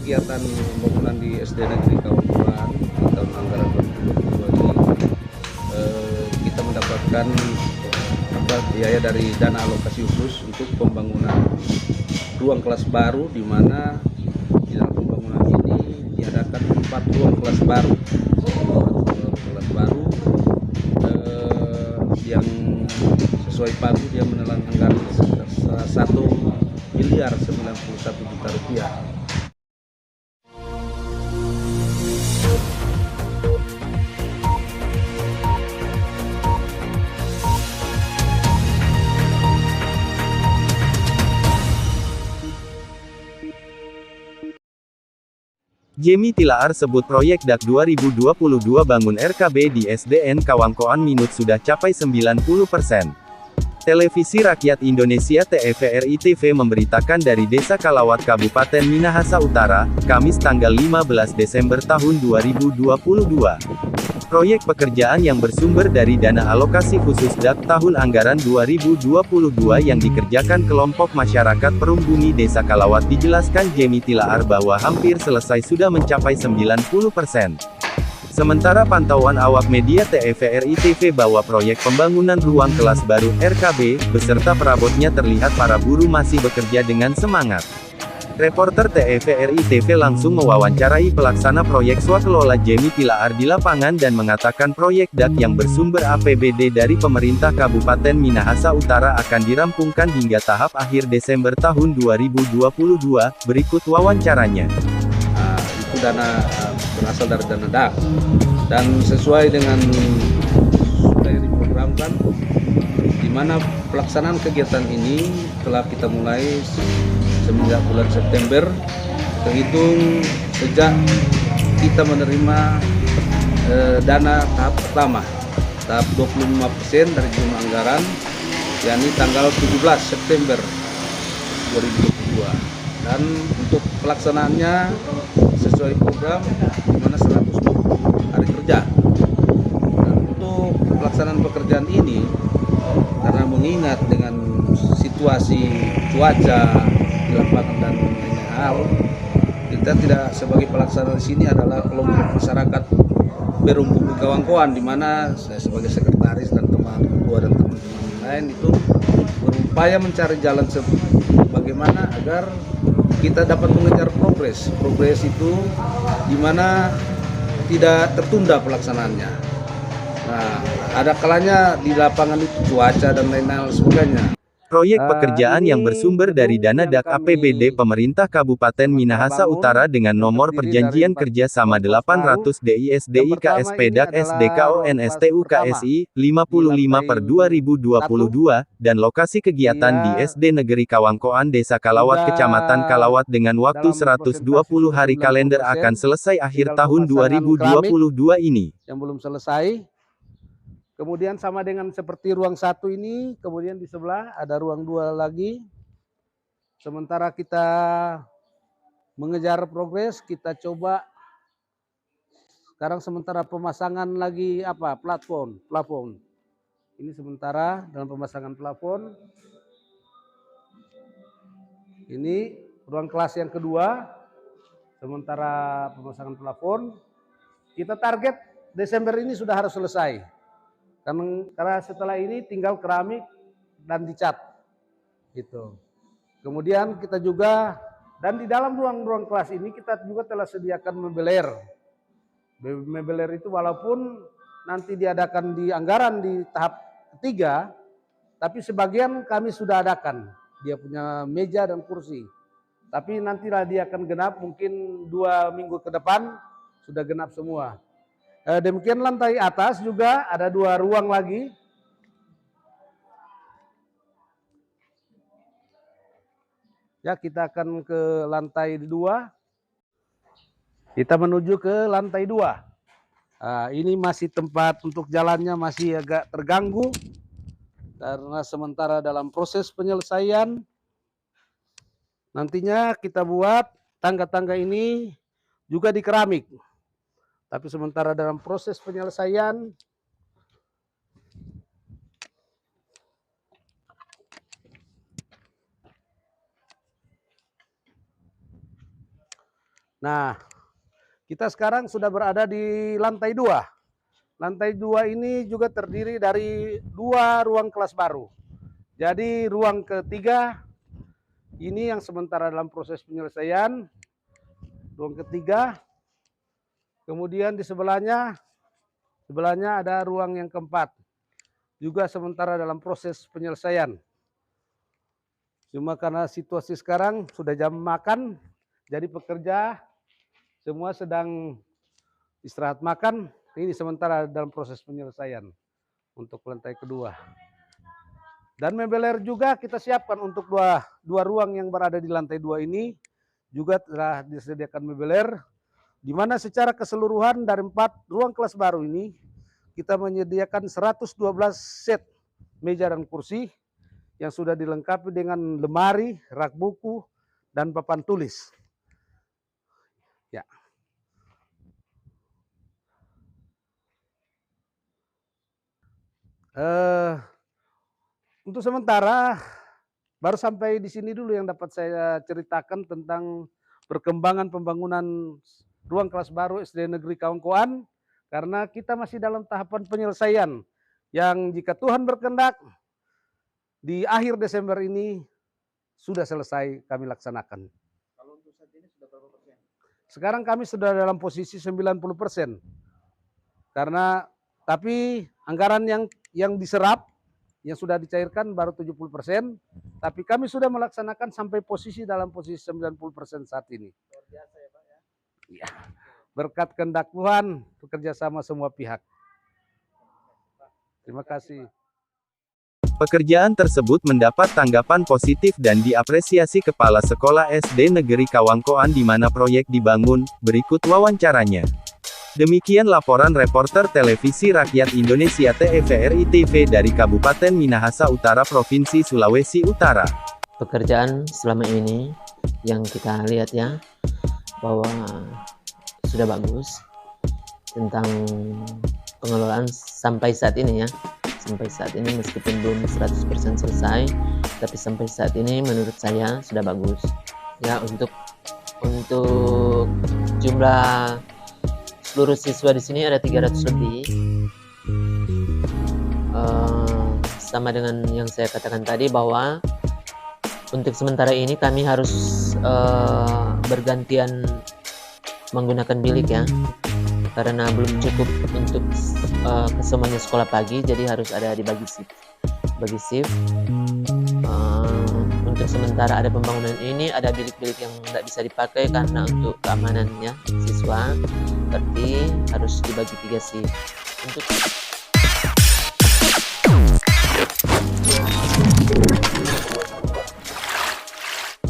kegiatan pembangunan di SD Negeri Kawan-Kawan di tahun anggaran 2022 ini kita mendapatkan biaya dari dana alokasi khusus untuk pembangunan ruang kelas baru, di mana di dalam pembangunan ini diadakan 4 ruang kelas baru, yang sesuai pagu dia menelan anggaran 1.091 miliar rupiah. Jemi Tilaar sebut proyek DAK 2022 bangun RKB di SDN Kawangkoan Minut sudah capai 90%. Televisi Rakyat Indonesia TVRI TV memberitakan dari Desa Kalawat Kabupaten Minahasa Utara, Kamis tanggal 15 Desember tahun 2022. Proyek pekerjaan yang bersumber dari dana alokasi khusus DAK tahun anggaran 2022 yang dikerjakan kelompok masyarakat Perumbumi Desa Kalawat dijelaskan Jemi Tilaar bahwa hampir selesai sudah mencapai 90%. Sementara pantauan awak media TVRI TV bahwa proyek pembangunan ruang kelas baru RKB, beserta perabotnya terlihat para buruh masih bekerja dengan semangat. Reporter TVRI TV langsung mewawancarai pelaksana proyek swakelola Jemi Tilaar di lapangan dan mengatakan proyek DAK yang bersumber APBD dari pemerintah Kabupaten Minahasa Utara akan dirampungkan hingga tahap akhir Desember tahun 2022, berikut wawancaranya. Itu dana berasal dari dana DAK, dan sesuai dengan sudah diprogramkan, di mana pelaksanaan kegiatan ini telah kita mulai semenjak bulan September, terhitung sejak kita menerima dana tahap pertama, tahap 25% dari jumlah anggaran, yakni tanggal 17 September 2022. Dan untuk pelaksanaannya sesuai program, di mana 120 hari kerja. Dan untuk pelaksanaan pekerjaan ini, karena mengingat dengan situasi cuaca di lapangan dan lain hal, kita tidak sebagai pelaksana di sini adalah kelompok masyarakat Perumbumi Kawangkoan, di mana saya sebagai sekretaris dan teman ketua dan teman-teman lain itu berupaya mencari jalan bagaimana agar kita dapat mengejar progres itu, di mana tidak tertunda pelaksanaannya. Nah, ada kalanya di lapangan itu cuaca dan lain-lain sebagainya. Proyek pekerjaan yang bersumber dari dana DAK APBD Pemerintah Kabupaten Minahasa Utara dengan nomor Perjanjian Kerjasama 800 DISDI KSP DAK SDKON STU KSI 55/2022 dan lokasi kegiatan di SD Negeri Kawangkoan Desa Kalawat Kecamatan Kalawat dengan waktu 120 hari kalender akan selesai akhir tahun 2022 ini. Yang belum selesai. Kemudian sama dengan seperti ruang 1 ini, kemudian di sebelah ada ruang 2 lagi. Sementara kita mengejar progres, kita coba sekarang sementara pemasangan lagi plafon. Ini sementara dalam pemasangan plafon. Ini ruang kelas yang kedua, sementara pemasangan plafon. Kita target Desember ini sudah harus selesai. Karena setelah ini tinggal keramik dan dicat, gitu. Kemudian kita juga, dan di dalam ruang-ruang kelas ini kita juga telah sediakan mebeler. Mebeler itu walaupun nanti diadakan di anggaran di tahap ketiga, tapi sebagian kami sudah adakan. Dia punya meja dan kursi. Tapi nantilah dia akan genap, mungkin 2 minggu ke depan sudah genap semua. Demikian lantai atas juga ada 2 ruang lagi. Ya, kita akan ke lantai 2. Kita menuju ke lantai 2. Ini masih tempat untuk jalannya masih agak terganggu karena sementara dalam proses penyelesaian. Nantinya kita buat tangga-tangga ini juga di keramik. Tapi sementara dalam proses penyelesaian, Nah, kita sekarang sudah berada di lantai 2. Lantai 2 ini juga terdiri dari 2 ruang kelas baru. Jadi ruang ketiga ini yang sementara dalam proses penyelesaian. Ruang ketiga. Kemudian di sebelahnya ada ruang yang keempat. Juga sementara dalam proses penyelesaian. Cuma karena situasi sekarang sudah jam makan, jadi pekerja semua sedang istirahat makan. Ini sementara dalam proses penyelesaian untuk lantai kedua. Dan mebeler juga kita siapkan untuk dua ruang yang berada di lantai 2 ini. Juga telah disediakan mebeler, di mana secara keseluruhan dari 4 ruang kelas baru ini, kita menyediakan 112 set meja dan kursi yang sudah dilengkapi dengan lemari, rak buku, dan papan tulis. Ya. Untuk sementara baru sampai di sini dulu yang dapat saya ceritakan tentang perkembangan pembangunan ruang kelas baru SD Negeri Kawangkoan, karena kita masih dalam tahapan penyelesaian yang jika Tuhan berkehendak di akhir Desember ini sudah selesai kami laksanakan. Kalau untuk saat ini sudah berapa persen? Sekarang kami sudah dalam posisi 90%. Karena tapi anggaran yang diserap, yang sudah dicairkan baru 70%, tapi kami sudah melaksanakan sampai dalam posisi 90% saat ini. Luar biasa ya Pak ya. Ya, berkat kehendak Tuhan, bekerja sama semua pihak. Terima kasih. Pekerjaan tersebut mendapat tanggapan positif dan diapresiasi Kepala Sekolah SD Negeri Kawangkoan di mana proyek dibangun. Berikut wawancaranya. Demikian laporan reporter televisi rakyat Indonesia TVRI TV dari Kabupaten Minahasa Utara Provinsi Sulawesi Utara. Pekerjaan selama ini yang kita lihat ya, bahwa sudah bagus tentang pengelolaan sampai saat ini ya. Sampai saat ini meskipun belum 100% selesai, tapi sampai saat ini menurut saya sudah bagus. Ya, untuk jumlah seluruh siswa di sini ada 300 lebih. Sama dengan yang saya katakan tadi bahwa untuk sementara ini kami harus bergantian menggunakan bilik ya, karena belum cukup untuk kesemuanya sekolah pagi, jadi harus ada dibagi shift. Untuk sementara ada pembangunan ini, ada bilik-bilik yang tidak bisa dipakai karena untuk keamanannya siswa, berarti harus dibagi 3 shift. Untuk